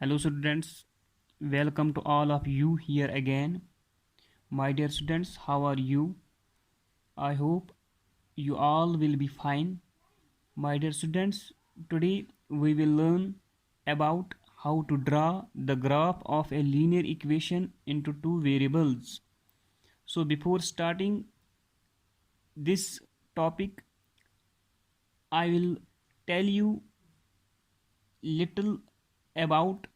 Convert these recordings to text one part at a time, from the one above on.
Hello students, welcome to all of you here again. My dear students, how are you? I hope you all will be fine. My dear students, today we will learn about how to draw the graph of a linear equation into two variables. So before starting this topic, I will tell you little about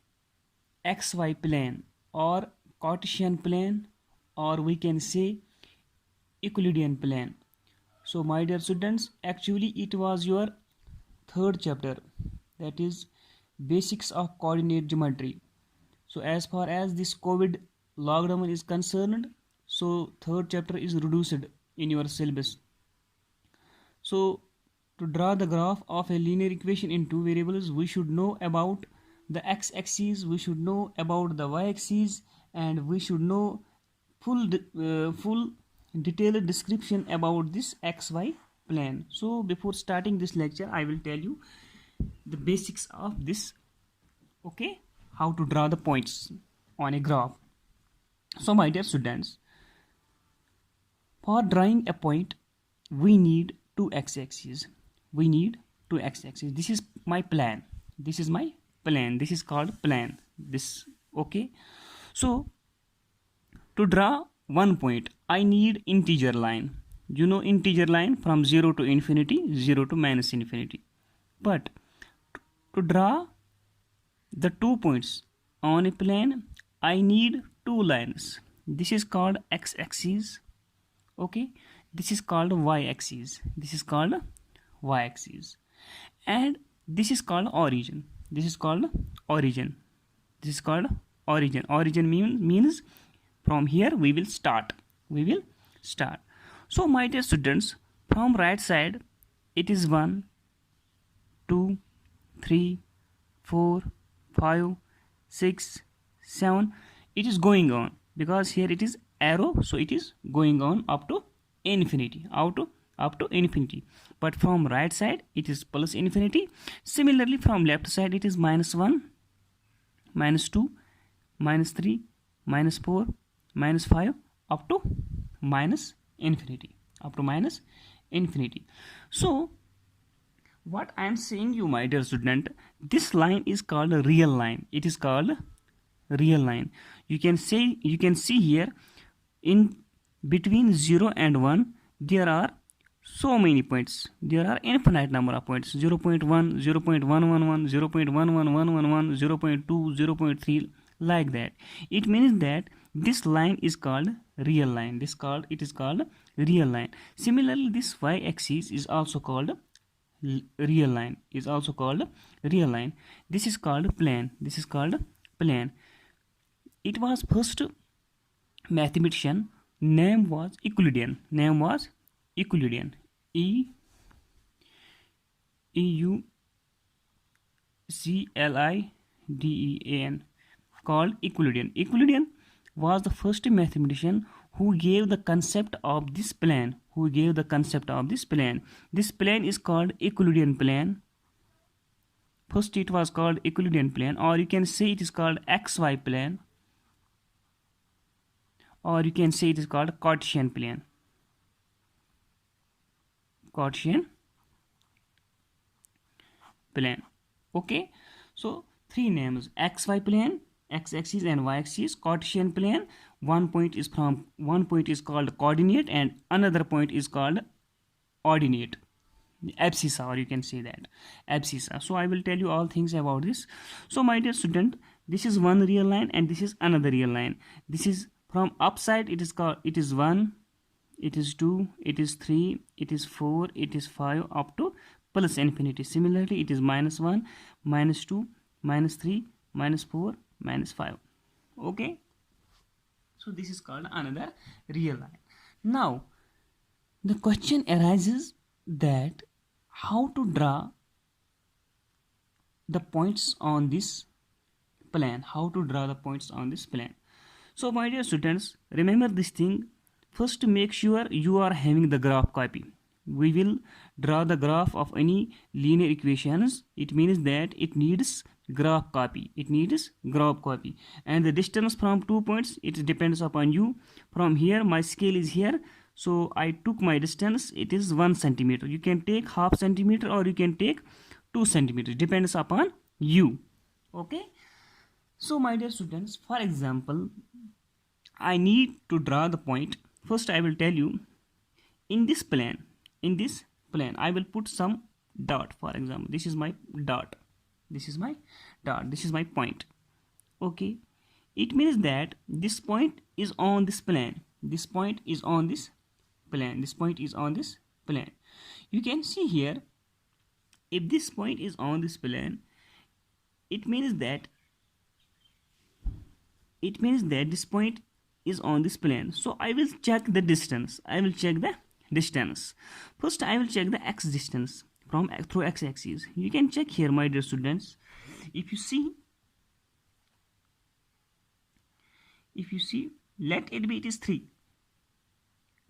xy plane or Cartesian plane, or we can say Euclidean plane. So my dear students, actually it was your third chapter, that is basics of coordinate geometry. So as far as this COVID lockdown is concerned, so third chapter is reduced in your syllabus. So to draw the graph of a linear equation in two variables, we should know about the x-axis, we should know about the y-axis, and we should know full detailed description about this xy plane. So before starting this lecture, I will tell you the basics of this. Okay, how to draw the points on a graph. So my dear students, for drawing a point, we need two x-axes. This is my plan. This is my plan. This is called plan. This okay. So to draw one point, I need integer line. You know integer line from 0 to infinity, 0 to minus infinity. But to draw the 2 points on a plane, I need two lines. This is called x-axis. Okay, this is called y-axis. This is called y-axis, and this is called origin. This is called origin. This is called origin. Origin means from here we will start. So my dear students, from right side it is 1, 2, 3, 4, 5, 6, 7. It is going on because here it is arrow, so it is going on up to infinity, up to infinity. But from right side it is plus infinity. Similarly, from left side it is -1, -2, -3, -4, -5, up to minus infinity, So what I am saying you, my dear student, this line is called a real line. It is called real line. You can see here in between 0 and 1 there are so many points. There are infinite number of points: 0.1, 0.111, 0.11111, 0.2, 0.3, like that. It means that this line is called real line. It is called real line. Similarly, this y-axis is also called real line. This is called plane. It was first mathematician, name was Euclidean. Euclidean, called Euclidean. Euclidean was the first mathematician who gave the concept of this plane. This plane is called Euclidean plane. First it was called Euclidean plane, or you can say it is called xy plane, or you can say it is called Cartesian plane. Okay, so three names: xy plane, x-axis and y-axis. Cartesian plane, one point is called coordinate and another point is called ordinate, abscissa, or you can say that abscissa. So I will tell you all things about this. So my dear student, this is one real line and this is another real line. This is from upside, it is 1, it is 2, it is 3, it is 4, it is 5, up to plus infinity. Similarly, it is -1, -2, -3, -4, -5. Okay, so this is called another real line. Now the question arises that how to draw the points on this plane. So my dear students, remember this thing. First, make sure you are having the graph copy. We will draw the graph of any linear equations. It means that it needs graph copy. It needs graph copy. And the distance from 2 points, it depends upon you. From here, my scale is here, so I took my distance. It is 1 centimeter. You can take half centimeter or you can take 2 centimeters. Depends upon you. Okay. So my dear students, for example, I need to draw the point. First, I will tell you in this plane. In this plane, I will put some dot. For example, this is my dot. This is my dot. This is my point. Okay. It means that this point is on this plane. This point is on this plane. This point is on this plane. You can see here, if this point is on this plane, it means that this point is on this plane. So I will check the distance. First, I will check the x distance from through x-axis. You can check here, my dear students. If you see, let it be, it is 3.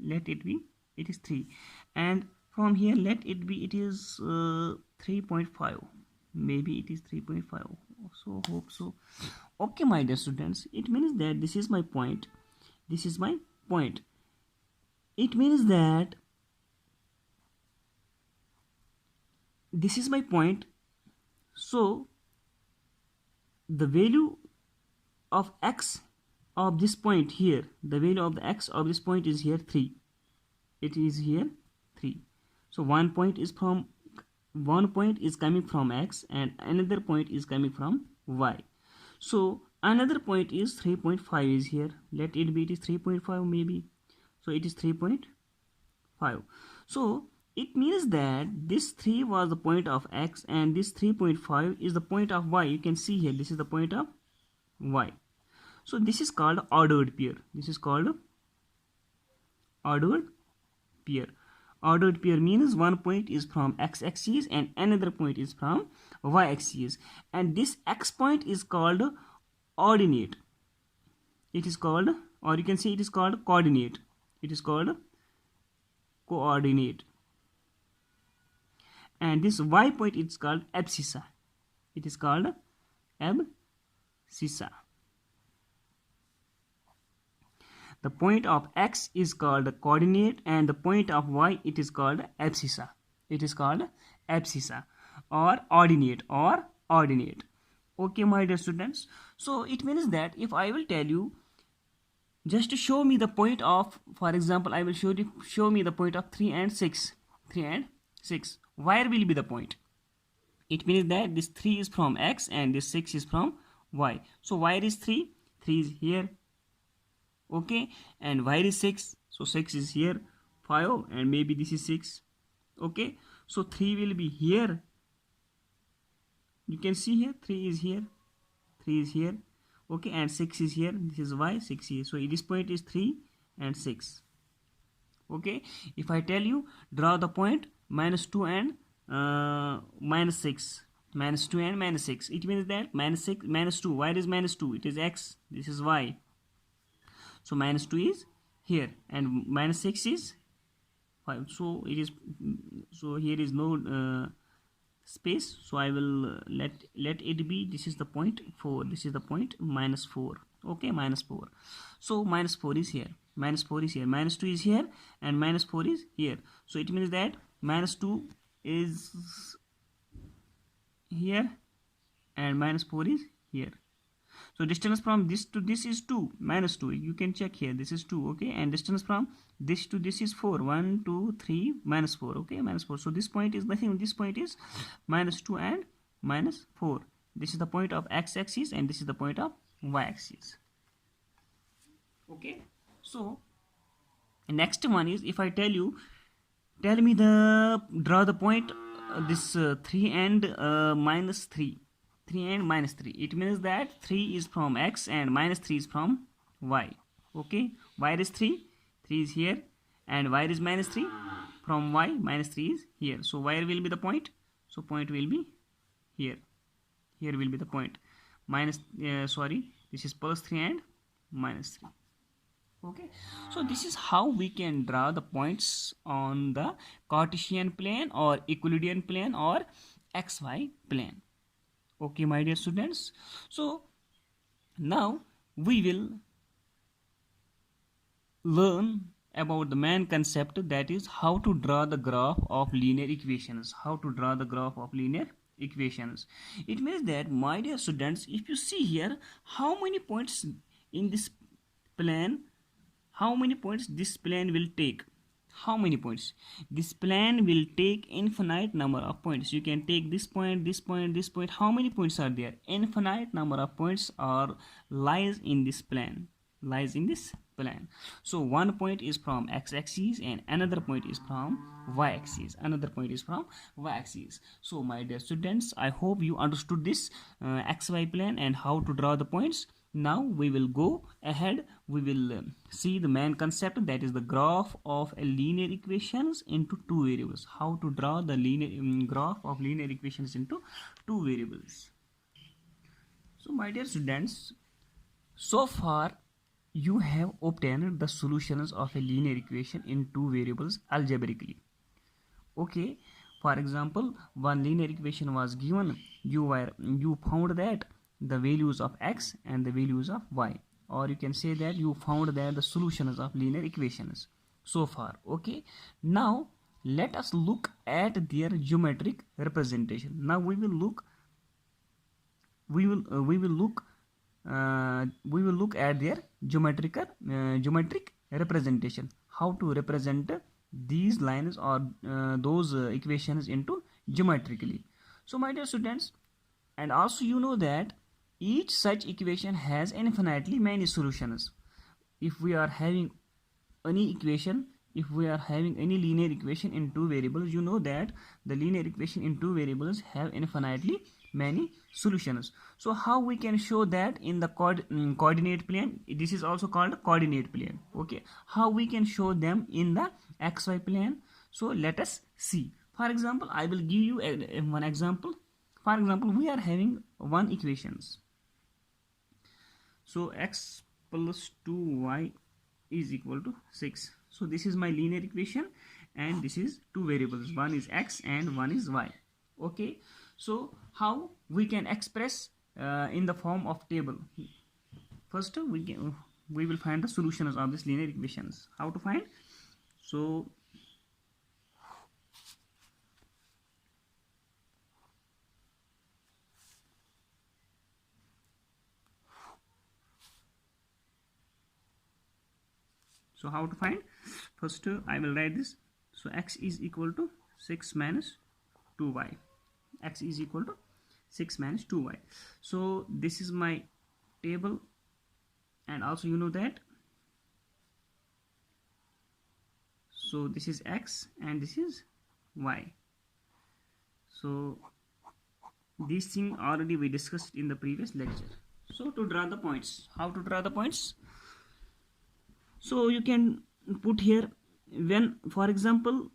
Let it be, it is 3. And from here, let it be, it is 3.5. Maybe it is 3.5. So hope so. Okay, my dear students, it means that this is my point. This is my point. It means that this is my point. So the value of x of this point here, the value of the x of this point is here 3. It is here 3. So one point is coming from x and another point is coming from y. So another point is 3.5 is here. Let it be, it is 3.5 maybe. So it is 3.5. So it means that this 3 was the point of x and this 3.5 is the point of y. You can see here, this is the point of y. So this is called ordered pair. This is called ordered pair. Ordered pair means one point is from x-axis and another point is from y-axis. And this x point is called ordinate. It is called, or you can say it is called coordinate. It is called coordinate. And this y point is called abscissa. It is called abscissa. The point of x is called coordinate and the point of y, it is called abscissa. It is called abscissa or ordinate or ordinate. Okay, my dear students. So it means that if I will tell you, just to show me the point of, for example, I will show me the point of 3 and 6. 3 and 6. Where will be the point? It means that this 3 is from x and this 6 is from y. So where is 3? 3 is here. Okay, and where is 6? So 6 is here, 5, and maybe this is 6. Okay, so 3 will be here. You can see here, 3 is here, 3 is here. Okay, and 6 is here. This is y, 6 here. So this point is 3 and 6. Okay, if I tell you, draw the point -2 and -6. -2 and -6. It means that -6, -2. Where is -2? It is x. This is y. So -2 is here and -6 is 5. So it is, so here is no space. So I will let it be. This is the point 4. This is the point -4. Okay, -4. So -4 is here. -4 is here. -2 is here and -4 is here. So it means that -2 is here and -4 is here. So distance from this to this is 2, -2. You can check here. This is 2, okay? And distance from this to this is 4. 1, 2, 3, -4, okay? -4. So this point is nothing. This point is -2 and -4. This is the point of x-axis and this is the point of y-axis. Okay? So next one is, if I tell you, tell me draw the point this 3 and -3. 3 and -3. It means that 3 is from x and -3 is from y. Okay, where is 3? 3 is here. And where is -3? From y, -3 is here. So where will be the point? So point will be here. Here will be the point. This is +3 and -3. Okay, so this is how we can draw the points on the Cartesian plane or Euclidean plane or XY plane. Okay, my dear students. So now we will learn about the main concept, that is how to draw the graph of linear equations. How to draw the graph of linear equations. It means that, my dear students, if you see here, how many points in this plan, how many points this plan will take, how many points this plan will take, infinite number of points. You can take this point, this point, this point. How many points are there? Infinite number of points are lies in this plan, lies in this plan. So one point is from x-axis and another point is from y-axis, another point is from y-axis. So my dear students, I hope you understood this xy plan and how to draw the points. Now we will go ahead, we will see the main concept, that is the graph of a linear equations into two variables. How to draw the linear graph of linear equations into two variables. So my dear students, so far you have obtained the solutions of a linear equation in two variables algebraically. Okay, for example, one linear equation was given, you found that the values of x and the values of y, or you can say that you found that the solutions of linear equations so far. Okay, now let us look at their geometric representation. Now we will look at their geometric representation, how to represent these lines or those equations into geometrically. So my dear students, and also you know that each such equation has infinitely many solutions. If we are having any equation, if we are having any linear equation in two variables, you know that the linear equation in two variables have infinitely many solutions. So how we can show that in the coordinate plane? This is also called coordinate plane. Okay, how we can show them in the xy plane? So let us see. For example, I will give you one example. For example, we are having one equations. So x plus 2y is equal to 6. So this is my linear equation and this is two variables, one is x and one is y. Okay, so how we can express in the form of table? First we will find the solutions of this linear equations. How to find? So how to find? First I will write this. So x is equal to 6 minus 2y. X is equal to 6 minus 2y. So this is my table, and also you know that, so this is x and this is y. So this thing already we discussed in the previous lecture. So to draw the points, how to draw the points? So you can put here, when for example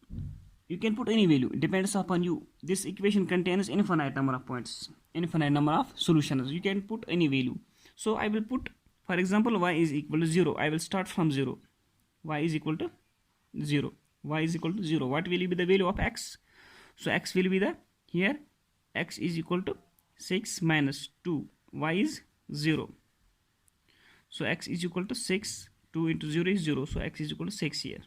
you can put any value, depends upon you. This equation contains infinite number of points, infinite number of solutions. You can put any value. So I will put, for example, y is equal to 0. I will start from 0. Y is equal to 0. Y is equal to 0. What will be the value of x? So x will be the, here x is equal to 6 minus 2. Y is 0. So x is equal to 6. 2 into 0 is 0. So x is equal to 6 here.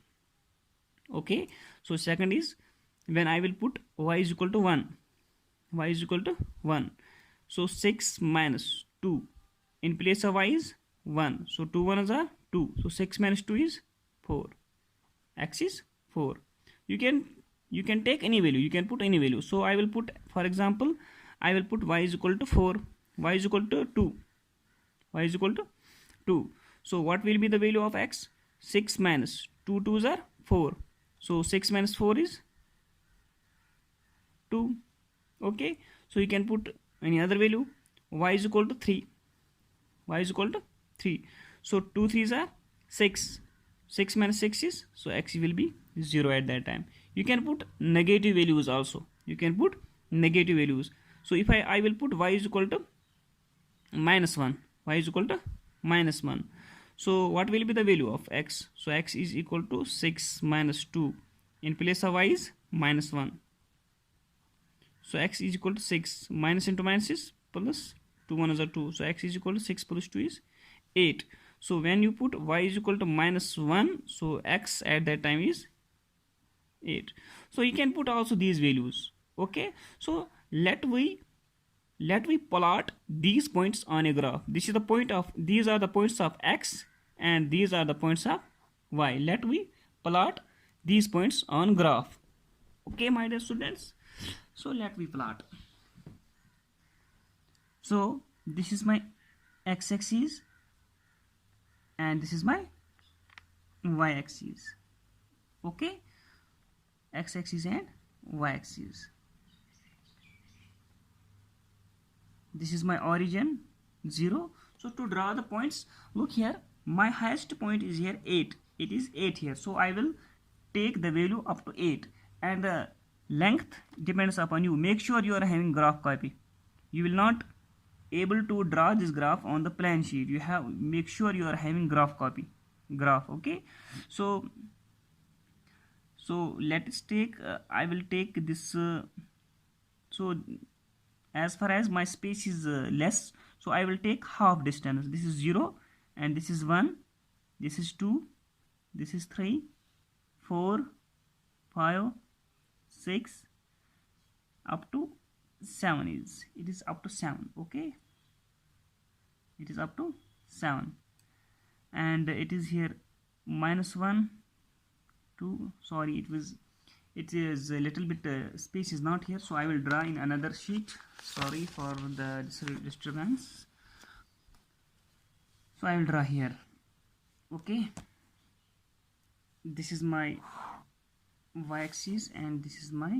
Okay, so second is, when I will put y is equal to 1. Y is equal to 1. So 6 minus 2. In place of y is 1. So 2 1s are 2. So 6 minus 2 is 4. X is 4. You can take any value. You can put any value. So I will put, for example, I will put y is equal to 4. Y is equal to 2. Y is equal to 2. So what will be the value of x? 6 minus 2 2s are 4. So 6 minus 4 is 2. Okay, so you can put any other value. Y is equal to 3. Y is equal to 3. So 2 3s are 6. 6 minus 6 is, so x will be 0 at that time. You can put negative values also. You can put negative values. So if I will put y is equal to minus 1. Y is equal to minus 1. So what will be the value of x? So x is equal to 6 minus 2. In place of y is minus 1. So x is equal to 6. Minus into minus is plus 2 1 are 2. So x is equal to 6 plus 2 is 8. So when you put y is equal to minus 1, so x at that time is 8. So you can put also these values. Okay, so let we plot these points on a graph. This is the point of, these are the points of x and these are the points of y. Let we plot these points on graph. Okay, my dear students, so let me plot. So this is my x-axis and this is my y-axis. Okay, x-axis and y-axis. This is my origin 0. So to draw the points, look here, my highest point is here 8. It is 8 here, so I will take the value up to 8, and the length depends upon you. Make sure you are having graph copy. You will not able to draw this graph on the plan sheet. You have make sure you are having graph copy. Okay, so let's take I will take this so as far as my space is less, so I will take half distance. This is 0 and this is 1, this is 2, this is 3, 4, 5, 6, up to 7 is, it is up to 7. Okay, it is up to 7, and it is here minus 1, 2, sorry, it is a little bit space is not here, so I will draw in another sheet. Sorry for the disturbance. So I will draw here. Okay, this is my y-axis and this is my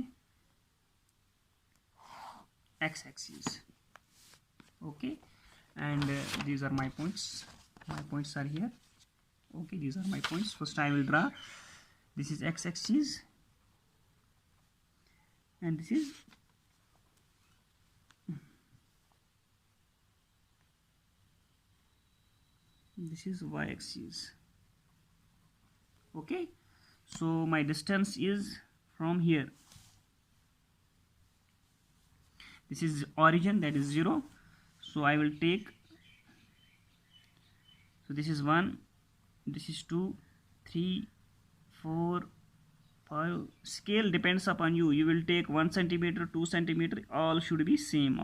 x-axis. Okay, and these are my points. My points are here. Okay, these are my points. First I will draw, this is x-axis and this is y-axis. Okay, so my distance is from here, this is origin, that is 0, so I will take, so this is 1, this is 2, 3, 4, 5. Scale depends upon you. You will take 1 centimeter, 2 centimeter, all should be same,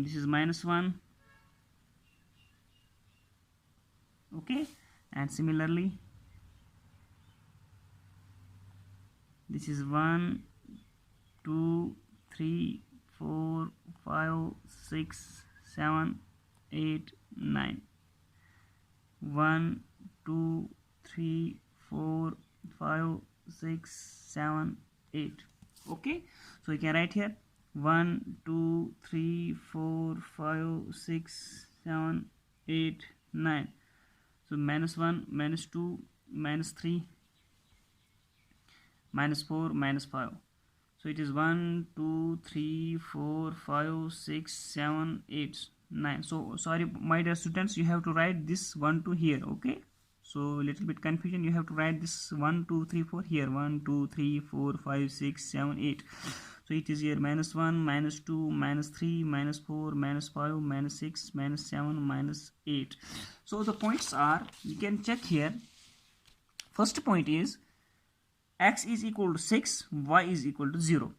this is minus 1. Okay, and similarly this is 1, 2, 3, 4, 5, 6, 7, 8, 9. 1, 2, 3, 4, 5, 6, 7, 8. Okay, so you can write here 1, 2, 3, 4, 5, 6, 7, 8, 9. So minus 1, minus 2, minus 3, minus 4, minus 5. So it is 1, 2, 3, 4, 5, 6, 7, 8, 9. So sorry my dear students, you have to write this 1 to here. Okay, so little bit confusion, you have to write this 1, 2, 3, 4 here, 1, 2, 3, 4, 5, 6, 7, 8. So it is here minus 1, minus 2, minus 3, minus 4, minus 5, minus 6, minus 7, minus 8. So the points are, you can check here. First point is x is equal to 6, y is equal to 0.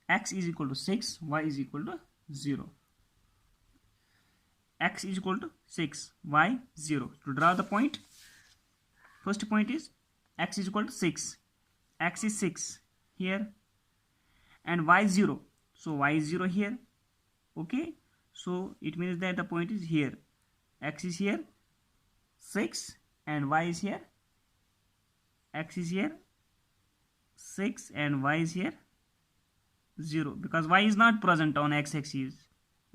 X is equal to 6, y is equal to 0. X is equal to 6, y 0. To draw the point, first point is x is equal to 6. X is 6 here and y 0. So y is 0 here. Okay, so it means that the point is here. X is here 6 and y is here. X is here 6 and y is here 0, because y is not present on x-axis.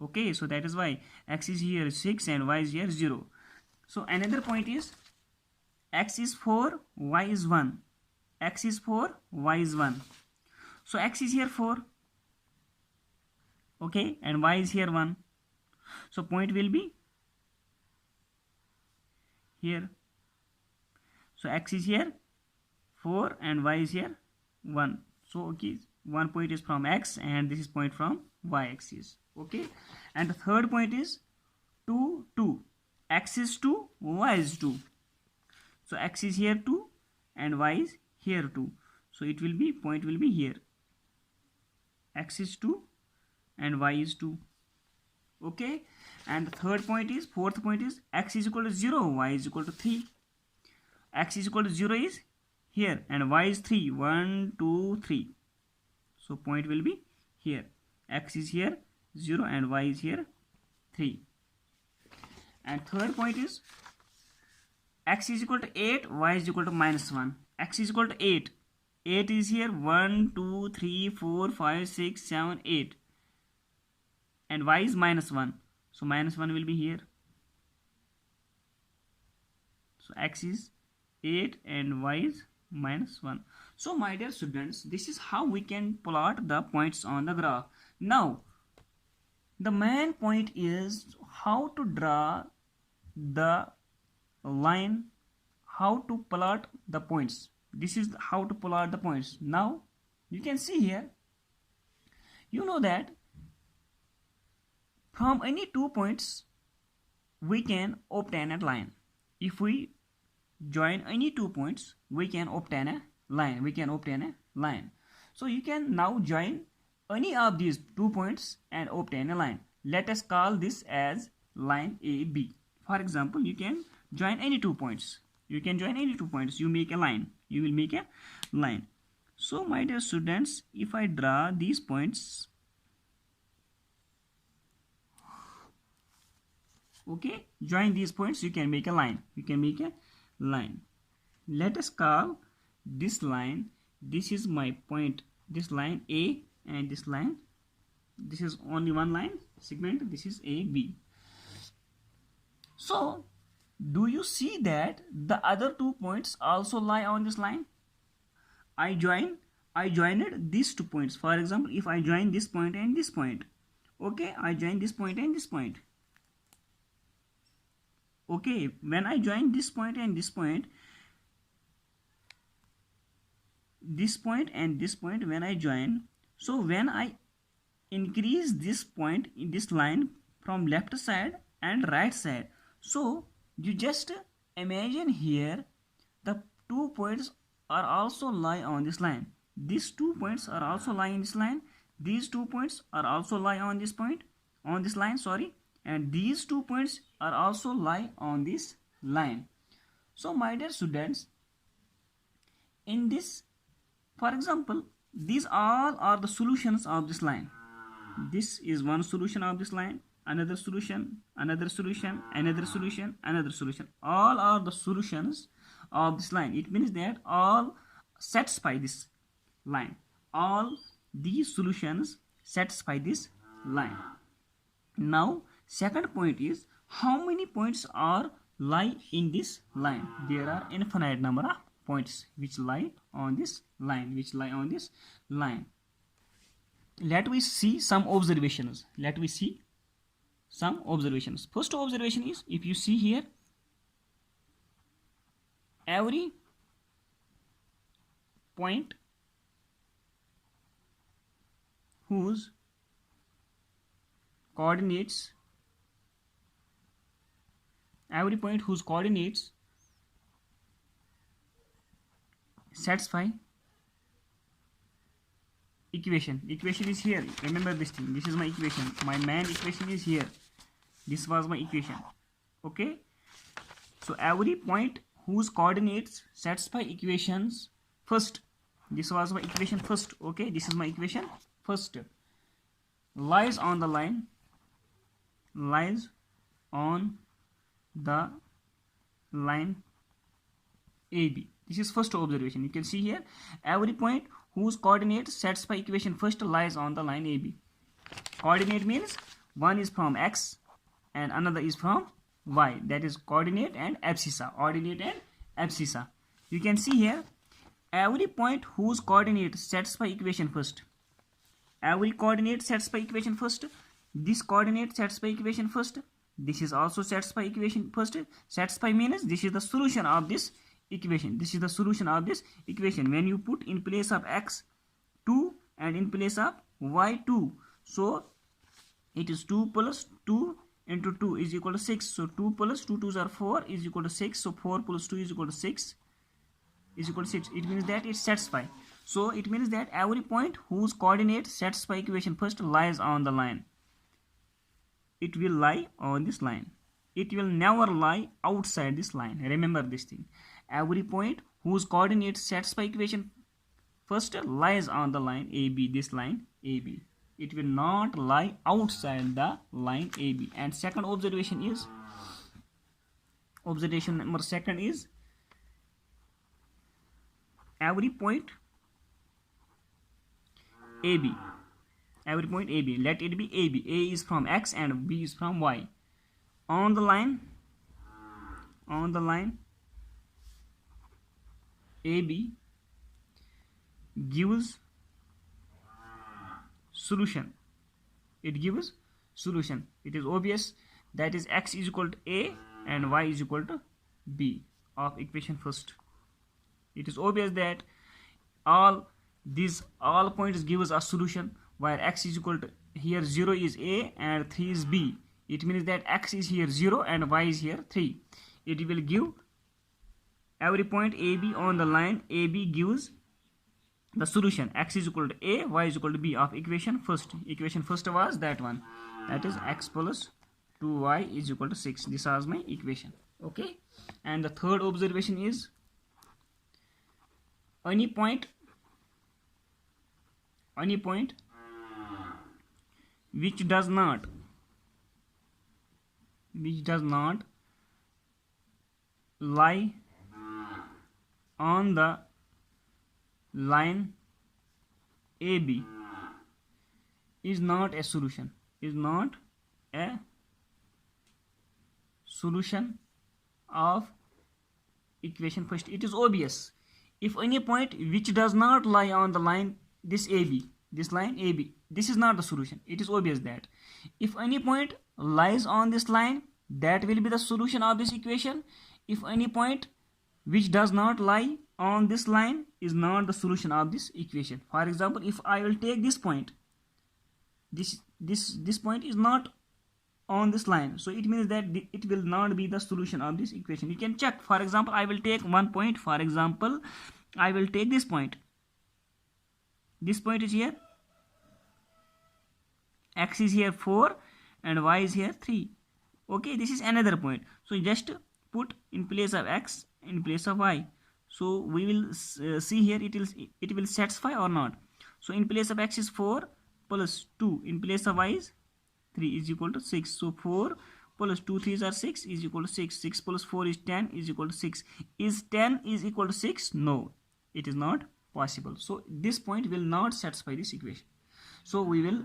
Okay, so that is why x is here 6 and y is here 0. So another point is x is 4, y is 1. X is 4, y is 1. So x is here 4. Okay, and y is here 1. So point will be here. So x is here 4 and y is here 1. So okay, one point is from x and this is point from y axis. Okay, and the third point is 2 2. X is 2, y is 2. So x is here 2 and y is here 2. So it will be, point will be here. X is 2 and y is 2. Okay, and the third point is, fourth point is x is equal to 0, y is equal to 3. X is equal to 0 is here and y is 3. 1 2 3. So point will be here. X is here 0 and y is here 3. And third point is x is equal to 8, y is equal to -1. X is equal to 8. 8 is here 1 2 3 4 5 6 7 8. And y is -1. So -1 will be here. So x is 8 and y is -1. So my dear students, this is how we can plot the points on the graph. Now the main point is how to draw the line, how to plot the points. This is how to plot the points. Now you can see here, you know that from any 2 points we can obtain a line. If we join any 2 points, we can obtain a line. So you can now join any of these 2 points and obtain a line. Let us call this as line AB. For example, you can join any 2 points. You make a line. You will make a line. So my dear students, if I draw these points, okay, join these points, you can make a line. Let us call this line, this is my point, this line A, and this line, this is only one line segment, this is AB. So do you see that the other 2 points also lie on this line? I joined these 2 points. For example, if I join this point and this point, okay, I join this point and this point. Okay, when I join this point and this point, when I join, so when I increase this point in this line from left side and right side, so you just imagine here the 2 points are also lie on this line. These 2 points are also lying in this line. These 2 points are also lie on this point, on this line, sorry, and these 2 points are also lie on this line. So my dear students, in this, for example, these all are the solutions of this line. This is one solution of this line, another solution, another solution, another solution, another solution. All are the solutions of this line. It means that all satisfy this line. All these solutions satisfy this line. Now second point is, how many points are lie in this line? There are infinite number of points which lie on this line, Let we see some observations. First observation is, if you see here, every point whose coordinates satisfy equation is here. Remember this thing, this is my equation, my main equation is here, this was my equation. Okay, so every point whose coordinates satisfy equations first, this was my equation first, okay, this is my equation first, lies on the line, AB. This is first observation. You can see here, every point whose coordinates satisfy equation first lies on the line AB. Coordinate means one is from X and another is from Y. That is coordinate and abscissa. You can see here, every point whose coordinates satisfy equation first. Every coordinate satisfy equation first. This coordinate satisfy equation first. This is also satisfy equation first. Satisfy means this is the solution of this equation. When you put in place of x 2 and in place of y 2, so it is 2 plus 2 into 2 is equal to 6. So 2 plus 2 2s are 4 is equal to 6. So 4 plus 2 is equal to 6 is equal to 6. It means that it satisfies. So it means that every point whose coordinate satisfy equation first lies on the line. It will lie on this line. It will never lie outside this line. Remember this thing. Every point whose coordinates satisfy equation first lies on the line AB, this line AB. It will not lie outside the line AB. And second observation is, observation number second is, every point AB, every point AB, let it be AB. A is from X and B is from Y. On the line AB gives solution. It gives solution. It is obvious that is X is equal to A and Y is equal to B of equation first. It is obvious that all points give us a solution, where X is equal to, here 0 is A and 3 is B. It means that X is here 0 and Y is here 3. It will give every point AB on the line AB gives the solution. X is equal to A, Y is equal to B of equation first. Equation first was that one. That is X plus 2Y is equal to 6. This was my equation. Okay. And the third observation is, any point which does not lie on the line AB is not a solution. Is not a solution of equation first. It is obvious. If any point which does not lie on the line this AB, this line AB, this is not the solution. It is obvious that if any point lies on this line, that will be the solution of this equation. If any point which does not lie on this line is not the solution of this equation. For example, if I will take this point, this point is not on this line, so it means that it will not be the solution of this equation. You can check. For example, I will take one point. For example, I will take this point. This point is here, X is here 4 and Y is here 3. Okay, this is another point. So just put in place of X, in place of Y. So we will see here it will satisfy or not. So in place of X is 4 plus 2, in place of Y is 3 is equal to 6. So 4 plus 2 3s are 6 is equal to 6. 6 plus 4 is 10 is equal to 6. Is 10 is equal to 6? No, it is not possible. So this point will not satisfy this equation. So we will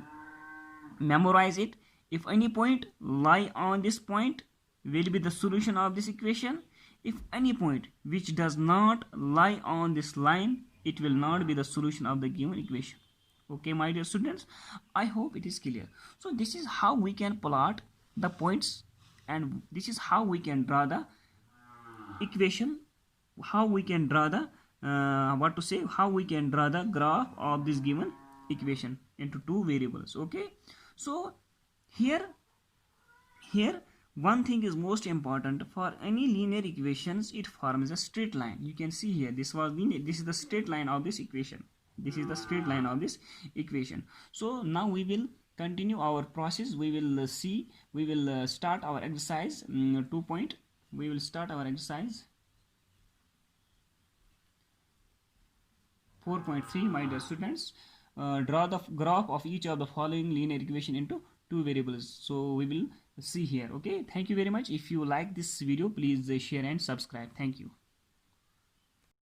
memorize it. If any point lie on this point will be the solution of this equation. If any point which does not lie on this line, it will not be the solution of the given equation. Okay, my dear students, I hope it is clear. So this is how we can plot the points, and this is how we can draw the equation, how we can draw the how we can draw the graph of this given equation into two variables. Okay, so here one thing is most important. For any linear equations, it forms a straight line. You can see here, this was linear, this is the straight line of this equation. This is the straight line of this equation. So now we will continue our process. We will start our exercise 2 point. We will start our exercise 4.3, my dear students. Draw the graph of each of the following linear equation into two variables. So we will see here. Okay, thank you very much. If you like this video, please share and subscribe. Thank you.